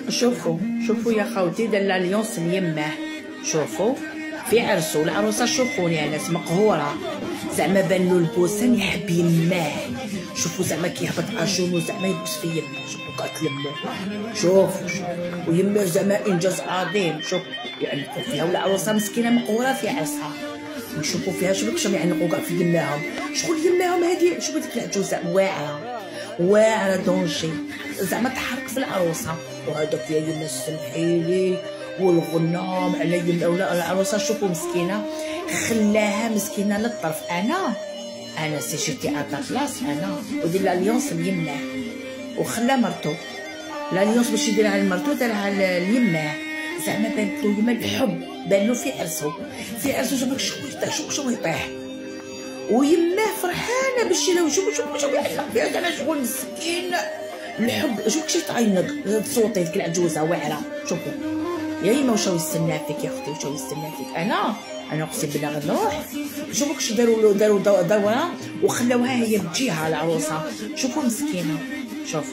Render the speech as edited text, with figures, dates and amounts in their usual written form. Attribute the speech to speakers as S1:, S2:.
S1: شوفوا يا خاوتي دار لاليونس ليماه. شوفوا في عرسو العروسه، شوفوني يا ناس مقهوره، زعما بان له البوسان يحب يماه. شوفوا زعما كيهبط عاشونو زعما يبوس في يماه. شوفوا كتلمو، شوفوا ويماه زعما انجاز عظيم. شوف يعنقوا فيها، والعروسه مسكينه مقهوره في عرسها. نشوفوا فيها شوفوا كيفاش يعنقوا كاع في يماهم. شكون يماهم هادي؟ شوفوا ديك العجوزه واعره دونجي، زعما تحرك في العروسه. وهذاك يا يما سمحيلي والغنام على يما ولا العروسه. شوفوا مسكينه خلاها مسكينه للطرف. انا سي جيتي اتا بلاص انا ودير لاليونس ليماه، وخلا مرتو لاليونس باش يديرها لمرتو دارها ليماه. زعما بانت له يما الحب، بان له في عرسو جابك شو يطيح. ويماه فرحانه باش يلاو. شوفوا يعلق فيها كان شغل مسكين الحب. شوف كيفاش تعينك تصوتي ديك العجوزه واعره. شوفوا يا يما واش يستنى فيك يا اختي، واش يستنى فيك. انا اقسم بالله غنروح. شوفوا كيفاش داروا دوره وخلاوها هي بجهه العروسه. شوفوا مسكينه. شوف